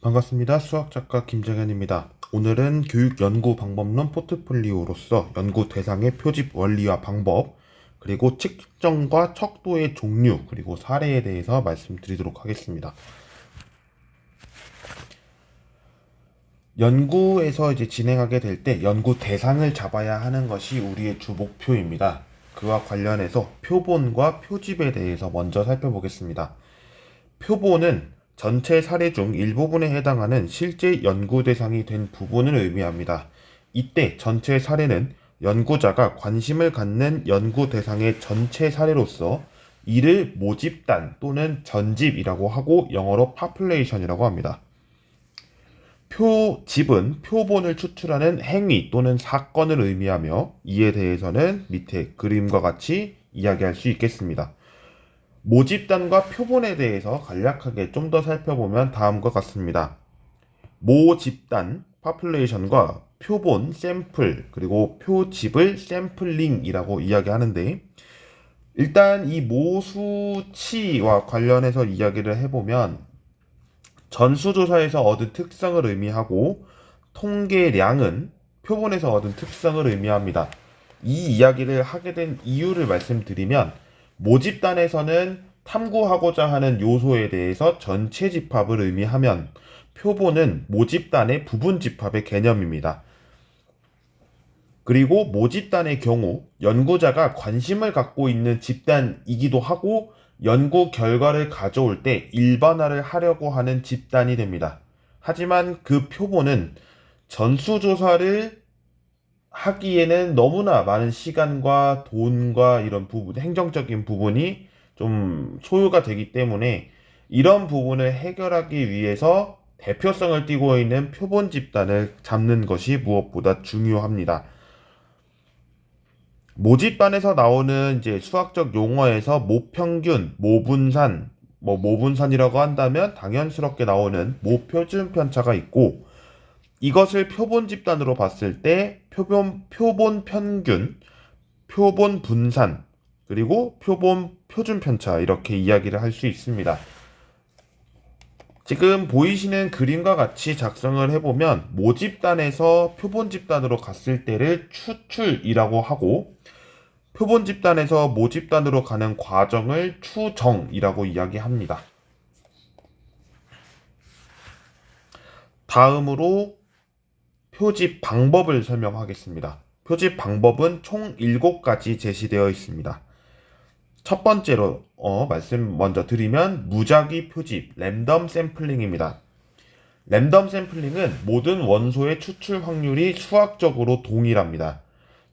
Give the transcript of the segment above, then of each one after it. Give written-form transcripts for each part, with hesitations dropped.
반갑습니다. 수학작가 김정현입니다. 오늘은 교육 연구 방법론 포트폴리오로서 연구 대상의 표집 원리와 방법, 그리고 측정과 척도의 종류, 그리고 사례에 대해서 말씀드리도록 하겠습니다. 연구에서 진행하게 될 때 연구 대상을 잡아야 하는 것이 우리의 주 목표입니다. 그와 관련해서 표본과 표집에 대해서 먼저 살펴보겠습니다. 표본은 전체 사례 중 일부분에 해당하는 실제 연구 대상이 된 부분을 의미합니다. 이때 전체 사례는 연구자가 관심을 갖는 연구 대상의 전체 사례로서 이를 모집단 또는 전집이라고 하고 영어로 population이라고 합니다. 표집은 표본을 추출하는 행위 또는 사건을 의미하며 이에 대해서는 밑에 그림과 같이 이야기할 수 있겠습니다. 모집단과 표본에 대해서 간략하게 좀 더 살펴보면 다음과 같습니다. 모집단, population과 표본, 샘플, 그리고 표집을 샘플링이라고 이야기하는데, 일단 이 모수치와 관련해서 이야기를 해보면 전수조사에서 얻은 특성을 의미하고 통계량은 표본에서 얻은 특성을 의미합니다. 이 이야기를 하게 된 이유를 말씀드리면 모집단에서는 탐구하고자 하는 요소에 대해서 전체 집합을 의미하면 표본은 모집단의 부분 집합의 개념입니다. 그리고 모집단의 경우 연구자가 관심을 갖고 있는 집단이기도 하고 연구 결과를 가져올 때 일반화를 하려고 하는 집단이 됩니다. 하지만 그 표본은 전수조사를 하기에는 너무나 많은 시간과 돈과 이런 부분, 행정적인 부분이 좀 소요가 되기 때문에 이런 부분을 해결하기 위해서 대표성을 띠고 있는 표본 집단을 잡는 것이 무엇보다 중요합니다. 모집단에서 나오는 수학적 용어에서 모평균, 모분산, 모분산이라고 한다면 당연스럽게 나오는 모표준 편차가 있고, 이것을 표본 집단으로 봤을 때 표본 평균, 표본 분산, 그리고 표본 표준 편차 이렇게 이야기를 할 수 있습니다. 지금 보이시는 그림과 같이 작성을 해보면 모집단에서 표본 집단으로 갔을 때를 추출이라고 하고 표본 집단에서 모집단으로 가는 과정을 추정이라고 이야기합니다. 다음으로 표집 방법을 설명하겠습니다. 표집 방법은 총 7가지 제시되어 있습니다. 첫 번째로 말씀 먼저 드리면 무작위 표집, 랜덤 샘플링입니다. 랜덤 샘플링은 모든 원소의 추출 확률이 수학적으로 동일합니다.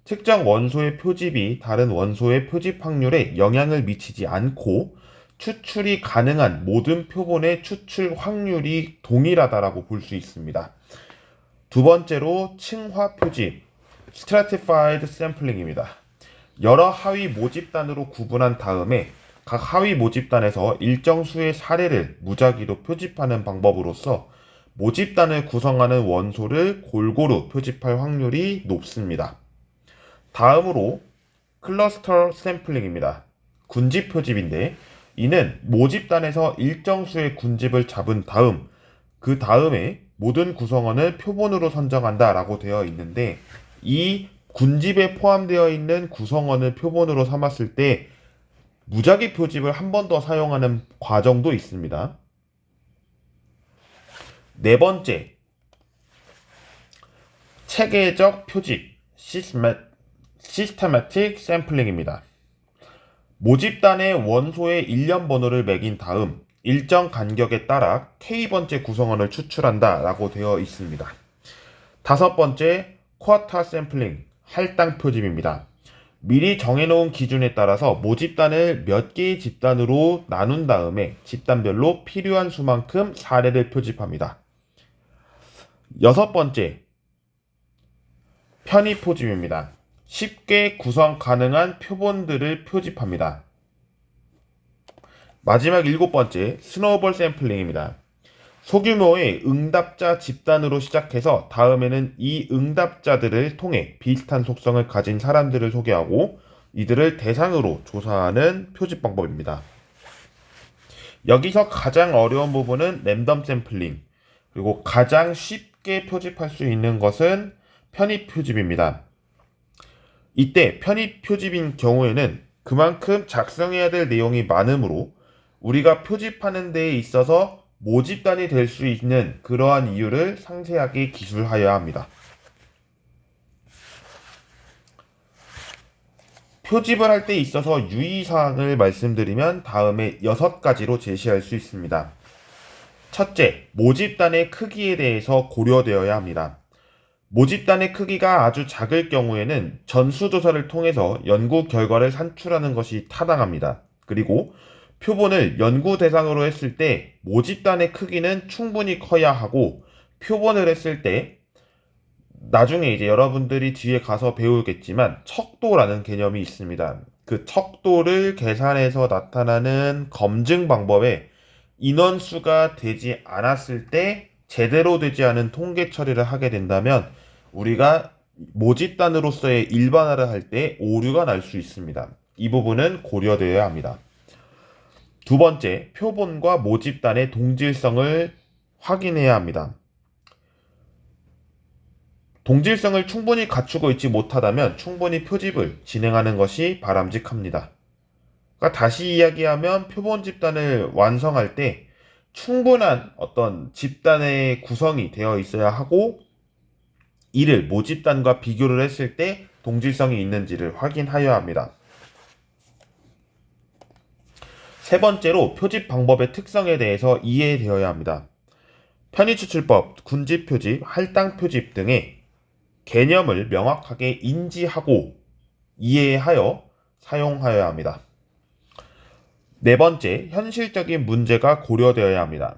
특정 원소의 표집이 다른 원소의 표집 확률에 영향을 미치지 않고 추출이 가능한 모든 표본의 추출 확률이 동일하다라고 볼 수 있습니다. 두 번째로 층화 표집, stratified sampling입니다. 여러 하위 모집단으로 구분한 다음에 각 하위 모집단에서 일정 수의 사례를 무작위로 표집하는 방법으로서 모집단을 구성하는 원소를 골고루 표집할 확률이 높습니다. 다음으로 클러스터 샘플링입니다. 군집 표집인데 이는 모집단에서 일정 수의 군집을 잡은 다음 그 다음에 모든 구성원을 표본으로 선정한다 라고 되어 있는데 이 군집에 포함되어 있는 구성원을 표본으로 삼았을 때 무작위 표집을 한 번 더 사용하는 과정도 있습니다. 네 번째, 체계적 표집, 시스테매틱 샘플링입니다. 모집단의 원소의 일련 번호를 매긴 다음 일정 간격에 따라 K번째 구성원을 추출한다 라고 되어 있습니다. 다섯 번째, 쿼터 샘플링, 할당 표집입니다. 미리 정해놓은 기준에 따라서 모집단을 몇 개의 집단으로 나눈 다음에 집단별로 필요한 수만큼 사례를 표집합니다. 여섯 번째, 편의 표집입니다. 쉽게 구성 가능한 표본들을 표집합니다. 마지막 일곱 번째, 스노우볼 샘플링입니다. 소규모의 응답자 집단으로 시작해서 다음에는 이 응답자들을 통해 비슷한 속성을 가진 사람들을 소개하고 이들을 대상으로 조사하는 표집 방법입니다. 여기서 가장 어려운 부분은 랜덤 샘플링. 그리고 가장 쉽게 표집할 수 있는 것은 편입 표집입니다. 이때 편입 표집인 경우에는 그만큼 작성해야 될 내용이 많으므로 우리가 표집하는 데에 있어서 모집단이 될 수 있는 그러한 이유를 상세하게 기술하여야 합니다. 표집을 할 때 있어서 유의사항을 말씀드리면 다음에 6가지로 제시할 수 있습니다. 첫째, 모집단의 크기에 대해서 고려되어야 합니다. 모집단의 크기가 아주 작을 경우에는 전수조사를 통해서 연구 결과를 산출하는 것이 타당합니다. 그리고 표본을 연구 대상으로 했을 때 모집단의 크기는 충분히 커야 하고, 표본을 했을 때 나중에 이제 여러분들이 뒤에 가서 배우겠지만 척도라는 개념이 있습니다. 그 척도를 계산해서 나타나는 검증 방법에 인원수가 되지 않았을 때 제대로 되지 않은 통계 처리를 하게 된다면 우리가 모집단으로서의 일반화를 할 때 오류가 날 수 있습니다. 이 부분은 고려되어야 합니다. 두 번째, 표본과 모집단의 동질성을 확인해야 합니다. 동질성을 충분히 갖추고 있지 못하다면 충분히 표집을 진행하는 것이 바람직합니다. 그러니까 다시 이야기하면 표본 집단을 완성할 때 충분한 어떤 집단의 구성이 되어 있어야 하고, 이를 모집단과 비교를 했을 때 동질성이 있는지를 확인하여야 합니다. 세 번째로 표집 방법의 특성에 대해서 이해되어야 합니다. 편의추출법, 군집표집, 할당표집 등의 개념을 명확하게 인지하고 이해하여 사용하여야 합니다. 네 번째, 현실적인 문제가 고려되어야 합니다.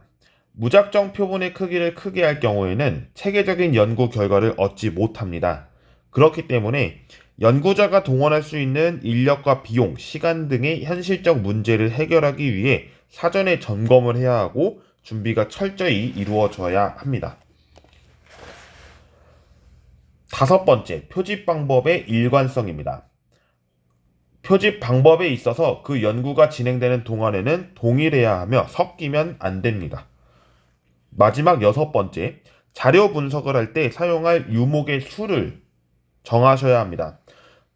무작정 표본의 크기를 크게 할 경우에는 체계적인 연구 결과를 얻지 못합니다. 그렇기 때문에 연구자가 동원할 수 있는 인력과 비용, 시간 등의 현실적 문제를 해결하기 위해 사전에 점검을 해야 하고 준비가 철저히 이루어져야 합니다. 다섯 번째, 표집 방법의 일관성입니다. 표집 방법에 있어서 그 연구가 진행되는 동안에는 동일해야 하며 섞이면 안 됩니다. 마지막 여섯 번째, 자료 분석을 할 때 사용할 유목의 수를 정하셔야 합니다.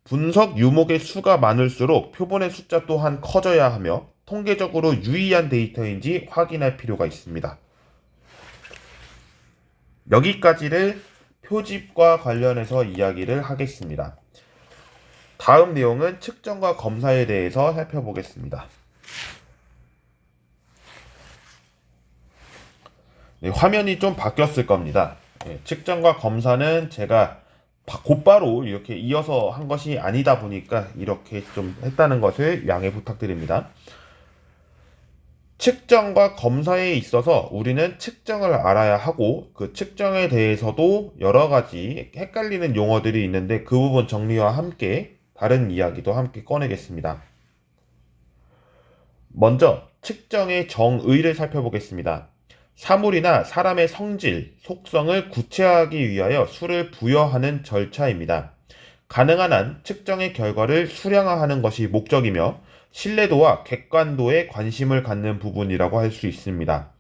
분석 유목의 수가 많을수록 표본의 숫자 또한 커져야 하며 통계적으로 유의한 데이터인지 확인할 필요가 있습니다. 여기까지를 표집과 관련해서 이야기를 하겠습니다. 다음 내용은 측정과 검사에 대해서 살펴보겠습니다. 네, 화면이 좀 바뀌었을 겁니다. 네, 측정과 검사는 제가 곧바로 이렇게 이어서 한 것이 아니다 보니까 이렇게 좀 했다는 것을 양해 부탁드립니다. 측정과 검사에 있어서 우리는 측정을 알아야 하고, 그 측정에 대해서도 여러 가지 헷갈리는 용어들이 있는데 그 부분 정리와 함께 다른 이야기도 함께 꺼내겠습니다. 먼저 측정의 정의를 살펴보겠습니다. 사물이나 사람의 성질, 속성을 구체화하기 위하여 수를 부여하는 절차입니다. 가능한 한 측정의 결과를 수량화하는 것이 목적이며 신뢰도와 객관도에 관심을 갖는 부분이라고 할 수 있습니다.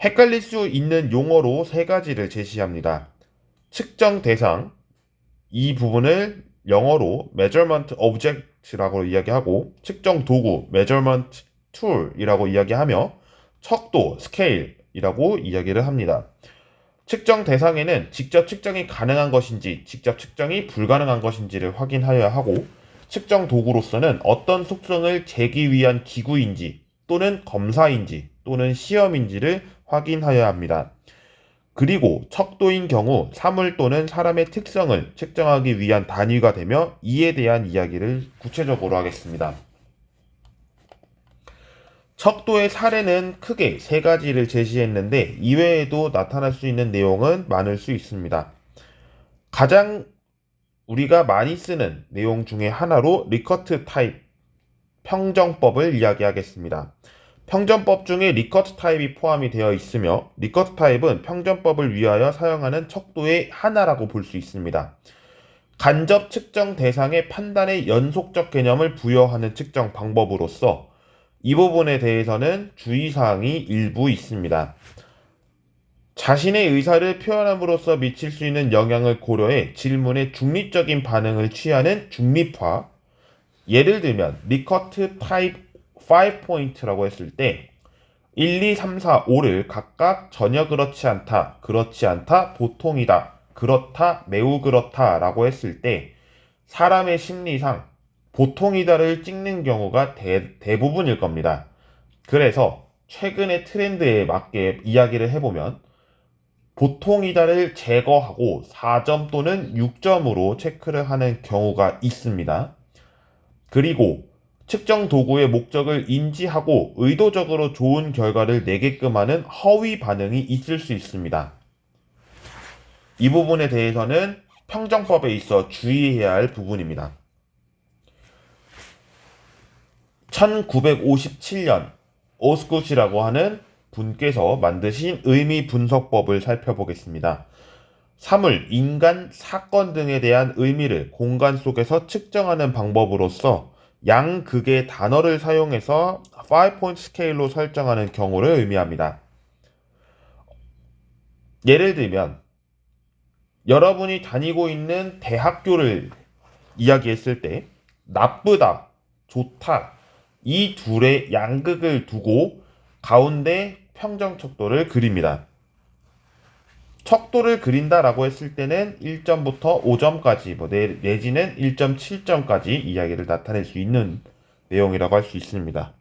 헷갈릴 수 있는 용어로 세 가지를 제시합니다. 측정 대상, 이 부분을 영어로 measurement object라고 이야기하고, 측정 도구 measurement tool이라고 이야기하며, 척도 scale이라고 이야기를 합니다. 측정 대상에는 직접 측정이 가능한 것인지 직접 측정이 불가능한 것인지를 확인하여야 하고, 측정 도구로서는 어떤 속성을 재기 위한 기구인지 또는 검사인지 또는 시험인지를 확인하여야 합니다. 그리고 척도인 경우 사물 또는 사람의 특성을 측정하기 위한 단위가 되며 이에 대한 이야기를 구체적으로 하겠습니다. 척도의 사례는 크게 세 가지를 제시했는데 이외에도 나타날 수 있는 내용은 많을 수 있습니다. 가장 우리가 많이 쓰는 내용 중에 하나로 리커트 타입 평정법을 이야기하겠습니다. 평정법 중에 리커트 타입이 포함이 되어 있으며, 리커트 타입은 평정법을 위하여 사용하는 척도의 하나라고 볼 수 있습니다. 간접 측정 대상의 판단의 연속적 개념을 부여하는 측정 방법으로서 이 부분에 대해서는 주의사항이 일부 있습니다. 자신의 의사를 표현함으로써 미칠 수 있는 영향을 고려해 질문에 중립적인 반응을 취하는 중립화. 예를 들면 리커트 타입 5포인트라고 했을 때 1, 2, 3, 4, 5를 각각 전혀 그렇지 않다, 그렇지 않다, 보통이다, 그렇다, 매우 그렇다 라고 했을 때 사람의 심리상 보통이다를 찍는 경우가 대부분일 겁니다. 그래서 최근의 트렌드에 맞게 이야기를 해보면 보통이다를 제거하고 4점 또는 6점으로 체크를 하는 경우가 있습니다. 그리고 측정 도구의 목적을 인지하고 의도적으로 좋은 결과를 내게끔 하는 허위 반응이 있을 수 있습니다. 이 부분에 대해서는 평정법에 있어 주의해야 할 부분입니다. 1957년 오스콧이라고 하는 분께서 만드신 의미 분석법을 살펴보겠습니다. 사물, 인간, 사건 등에 대한 의미를 공간 속에서 측정하는 방법으로서 양극의 단어를 사용해서 5포인트 스케일로 설정하는 경우를 의미합니다. 예를 들면 여러분이 다니고 있는 대학교를 이야기했을 때 나쁘다, 좋다 이 둘의 양극을 두고 가운데 평정 척도를 그립니다. 척도를 그린다라고 했을 때는 1점부터 5점까지 내지는 1.7점까지 이야기를 나타낼 수 있는 내용이라고 할 수 있습니다.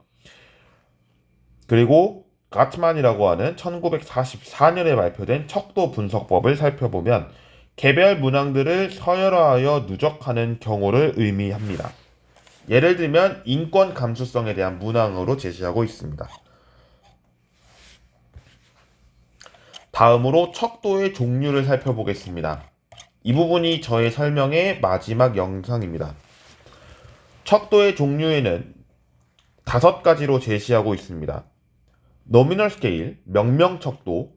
그리고 가트만이라고 하는 1944년에 발표된 척도 분석법을 살펴보면 개별 문항들을 서열화하여 누적하는 경우를 의미합니다. 예를 들면 인권 감수성에 대한 문항으로 제시하고 있습니다. 다음으로 척도의 종류를 살펴보겠습니다. 이 부분이 저의 설명의 마지막 영상입니다. 척도의 종류에는 5가지로 제시하고 있습니다. 노미널 스케일, 명명 척도,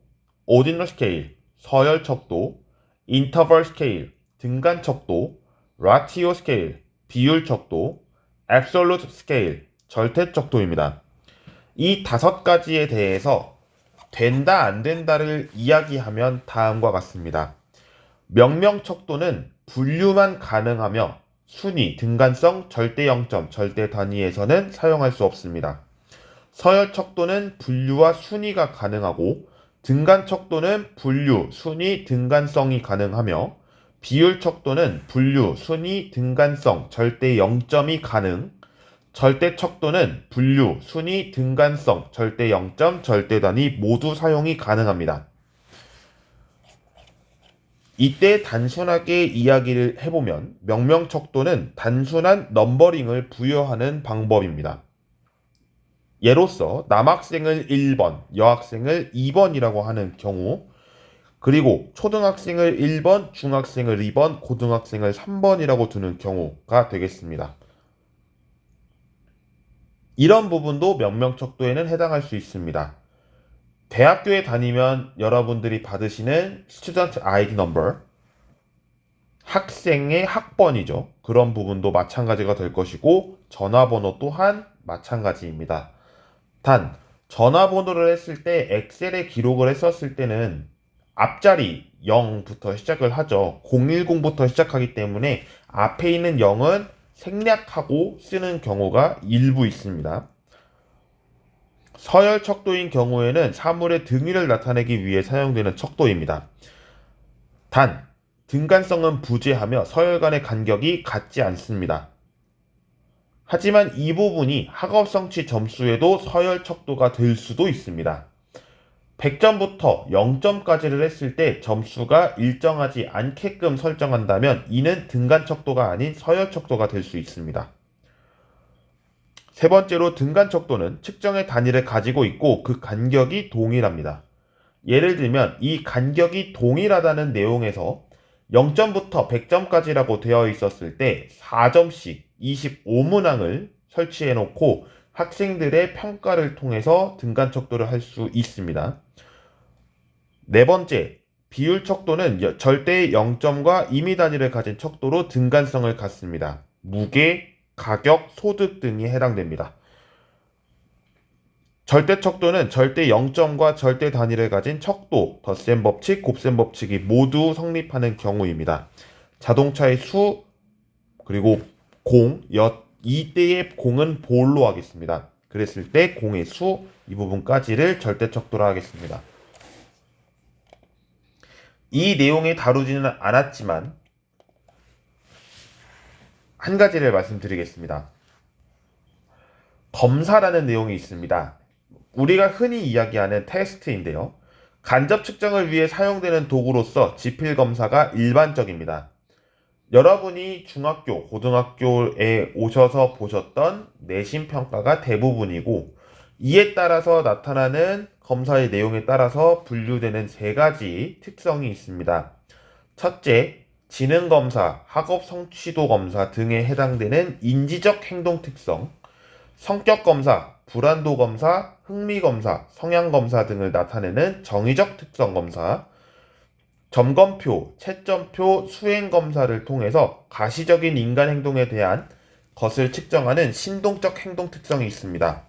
오디널 스케일, 서열 척도, 인터벌 스케일, 등간 척도, 라티오 스케일, 비율 척도, 앱솔루트 스케일, 절대 척도입니다. 이 5가지에 대해서 된다 안 된다를 이야기하면 다음과 같습니다. 명명 척도는 분류만 가능하며 순위, 등간성, 절대 0점, 절대 단위에서는 사용할 수 없습니다. 서열 척도는 분류와 순위가 가능하고 등간 척도는 분류, 순위, 등간성이 가능하며 비율 척도는 분류, 순위, 등간성, 절대 0점이 가능. 절대 척도는 분류, 순위, 등간성, 절대 0점, 절대 단위 모두 사용이 가능합니다. 이때 단순하게 이야기를 해보면 명명 척도는 단순한 넘버링을 부여하는 방법입니다. 예로서 남학생을 1번, 여학생을 2번이라고 하는 경우, 그리고 초등학생을 1번, 중학생을 2번, 고등학생을 3번이라고 두는 경우가 되겠습니다. 이런 부분도 명명척도에는 해당할 수 있습니다. 대학교에 다니면 여러분들이 받으시는 스튜던트 아이디 넘버, 학생의 학번이죠. 그런 부분도 마찬가지가 될 것이고 전화번호 또한 마찬가지입니다. 단 전화번호를 했을 때 엑셀에 기록을 했었을 때는 앞자리 0부터 시작을 하죠. 010부터 시작하기 때문에 앞에 있는 0은 생략하고 쓰는 경우가 일부 있습니다. 서열 척도인 경우에는 사물의 등위를 나타내기 위해 사용되는 척도입니다. 단 등간성은 부재하며 서열 간의 간격이 같지 않습니다. 하지만 이 부분이 학업 성취 점수에도 서열 척도가 될 수도 있습니다. 100점부터 0점까지를 했을 때 점수가 일정하지 않게끔 설정한다면 이는 등간 척도가 아닌 서열 척도가 될 수 있습니다. 세 번째로 등간 척도는 측정의 단위를 가지고 있고 그 간격이 동일합니다. 예를 들면 이 간격이 동일하다는 내용에서 0점부터 100점까지라고 되어 있었을 때 4점씩 25문항을 설치해 놓고 학생들의 평가를 통해서 등간 척도를 할 수 있습니다. 네 번째, 비율 척도는 절대의 0점과 임의 단위를 가진 척도로 등간성을 갖습니다. 무게, 가격, 소득 등이 해당됩니다. 절대 척도는 절대 0점과 절대 단위를 가진 척도, 덧셈 법칙, 곱셈 법칙이 모두 성립하는 경우입니다. 자동차의 수, 그리고 공, 이때의 공은 볼로 하겠습니다. 그랬을 때 공의 수, 이 부분까지를 절대 척도로 하겠습니다. 이 내용에 다루지는 않았지만 한 가지를 말씀드리겠습니다. 검사라는 내용이 있습니다. 우리가 흔히 이야기하는 테스트인데요. 간접 측정을 위해 사용되는 도구로서 지필검사가 일반적입니다. 여러분이 중학교, 고등학교에 오셔서 보셨던 내신 평가가 대부분이고, 이에 따라서 나타나는 검사의 내용에 따라서 분류되는 세 가지 특성이 있습니다. 첫째, 지능검사, 학업 성취도 검사 등에 해당되는 인지적 행동 특성, 성격검사, 불안도검사, 흥미검사, 성향검사 등을 나타내는 정의적 특성검사, 점검표, 채점표, 수행검사를 통해서 가시적인 인간 행동에 대한 것을 측정하는 신동적 행동 특성이 있습니다.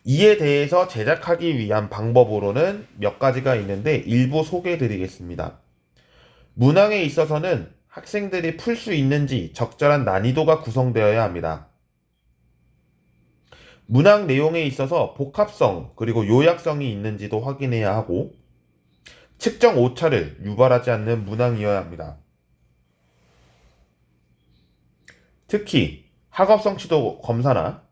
이에 대해서 제작하기 위한 방법으로는 몇 가지가 있는데 일부 소개해 드리겠습니다. 문항에 있어서는 학생들이 풀 수 있는지 적절한 난이도가 구성되어야 합니다. 문항 내용에 있어서 복합성 그리고 요약성이 있는지도 확인해야 하고 측정 오차를 유발하지 않는 문항이어야 합니다. 특히 학업 성취도 검사나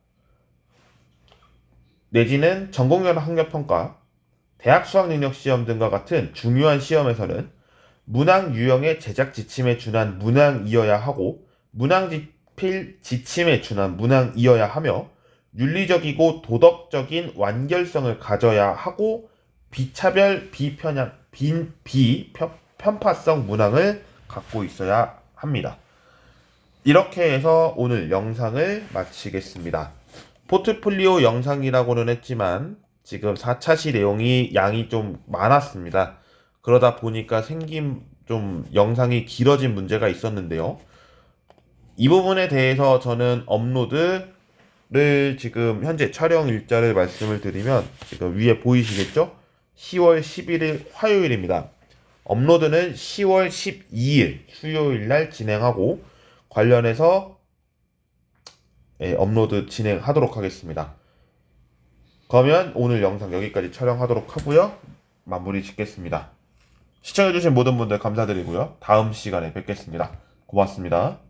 내지는 전공연 학력평가, 대학 수학능력시험 등과 같은 중요한 시험에서는 문항 유형의 제작 지침에 준한 문항이어야 하고 문항지필 지침에 준한 문항이어야 하며 윤리적이고 도덕적인 완결성을 가져야 하고 비차별, 비편파성 문항을 갖고 있어야 합니다. 이렇게 해서 오늘 영상을 마치겠습니다. 포트폴리오 영상이라고는 했지만 지금 4차시 내용이 양이 좀 많았습니다. 그러다 보니까 생긴 좀 영상이 길어진 문제가 있었는데요. 이 부분에 대해서 저는 업로드를 지금 현재 촬영 일자를 말씀을 드리면 지금 위에 보이시겠죠? 10월 11일 화요일입니다. 업로드는 10월 12일 수요일 날 진행하고 관련해서 업로드 진행하도록 하겠습니다. 그러면 오늘 영상 여기까지 촬영하도록 하고요. 마무리 짓겠습니다. 시청해주신 모든 분들 감사드리고요. 다음 시간에 뵙겠습니다. 고맙습니다.